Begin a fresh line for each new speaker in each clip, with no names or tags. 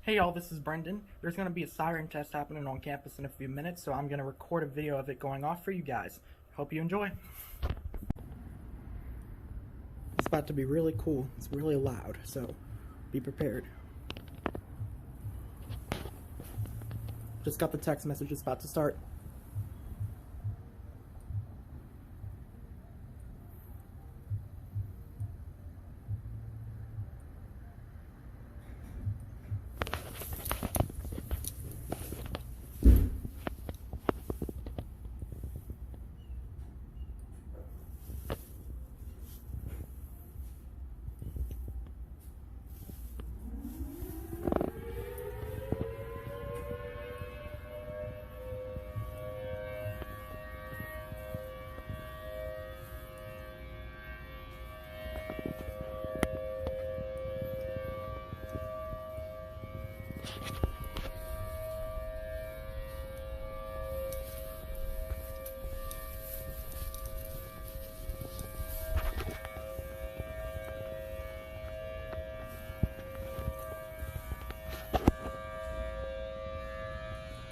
Hey y'all, this is Brendan. There's going to be a siren test happening on campus in a few minutes, so I'm going to record a video of it going off for you guys. Hope you enjoy. It's about to be really cool. It's really loud, so be prepared. Just got the text message. It's about to start.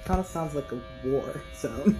Kind of sounds like a war sound.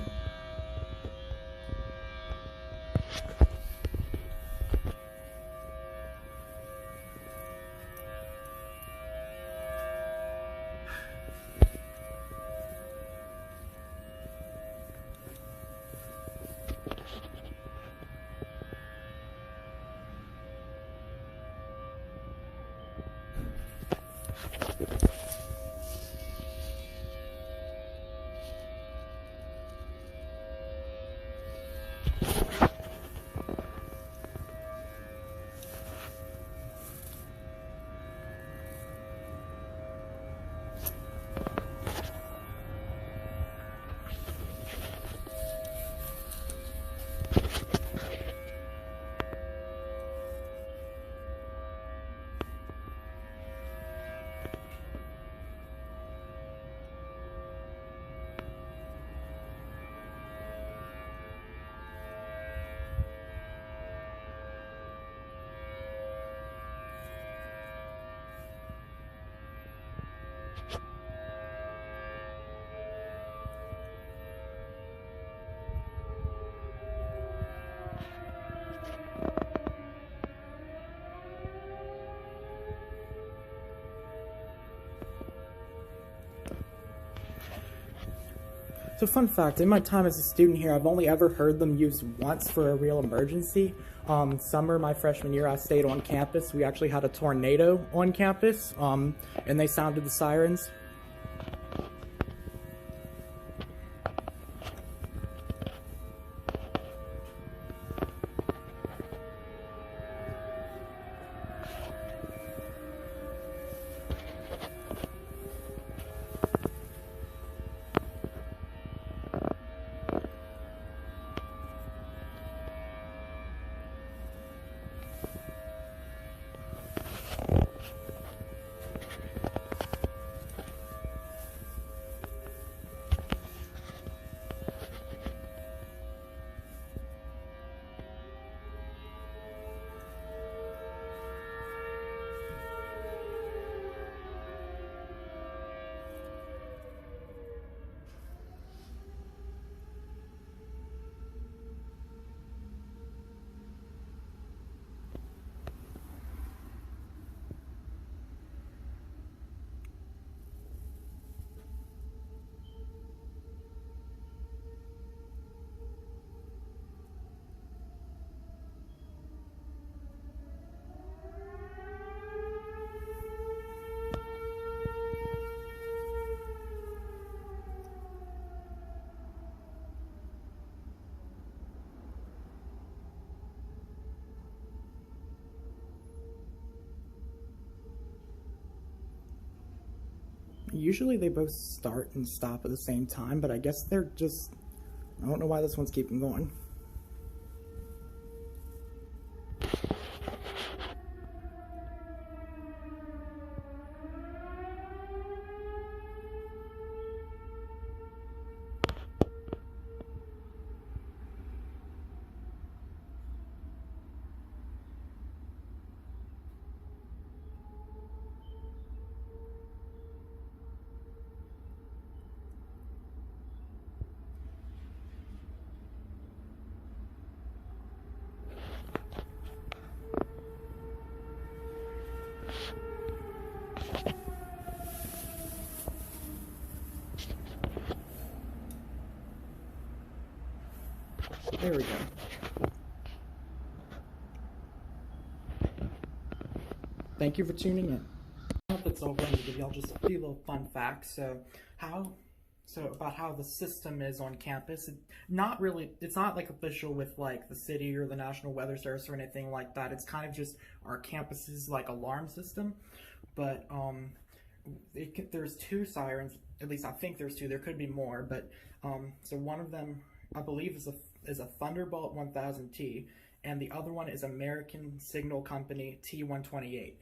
So fun fact, in my time as a student here, I've only ever heard them used once for a real emergency. Summer, my freshman year, I stayed on campus. We actually had a tornado on campus, and they sounded the sirens. Usually they both start and stop at the same time, but I guess they're just, I don't know why this one's keeping going. There we go. Thank you for tuning in. I hope that's all going to give y'all just a few little fun facts. So about how the system is on campus. It's not like official with like the city or the National Weather Service or anything like that. It's kind of just our campus's like alarm system. But there's 2 sirens. At least I think there's 2. There could be more, but so one of them I believe is a Thunderbolt 1000T, and the other one is American Signal Company T128.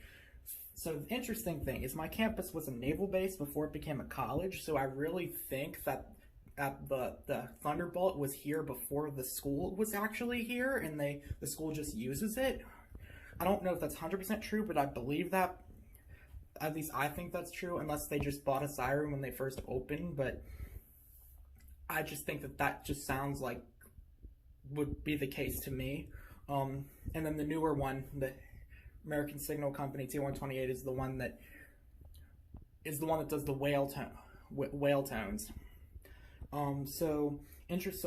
So the interesting thing is my campus was a naval base before it became a college, so I really think that the Thunderbolt was here before the school was actually here, and the school just uses it. I don't know if that's 100% true, but I believe that. At least I think that's true, unless they just bought a siren when they first opened, but I just think that just sounds like would be the case to me. And then the newer one, the American Signal Company T128, is the one that does the whale tones. So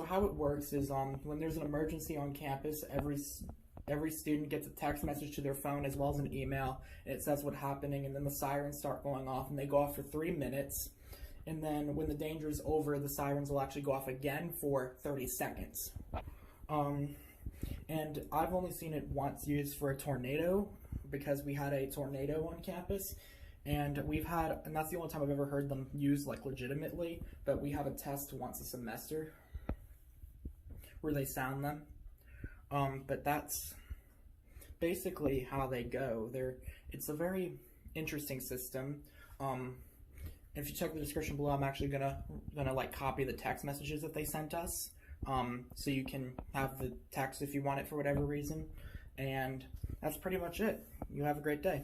how it works is when there's an emergency on campus, every student gets a text message to their phone as well as an email, and it says what's happening, and then the sirens start going off, and they go off for 3 minutes, and then when the danger is over, the sirens will actually go off again for 30 seconds. And I've only seen it once used for a tornado, because we had a tornado on campus, and that's the only time I've ever heard them used like legitimately, but we have a test once a semester where they sound them. But that's basically how they go. It's a very interesting system. If you check the description below, I'm actually gonna like copy the text messages that they sent us, so you can have the text if you want it for whatever reason. And that's pretty much it. You have a great day.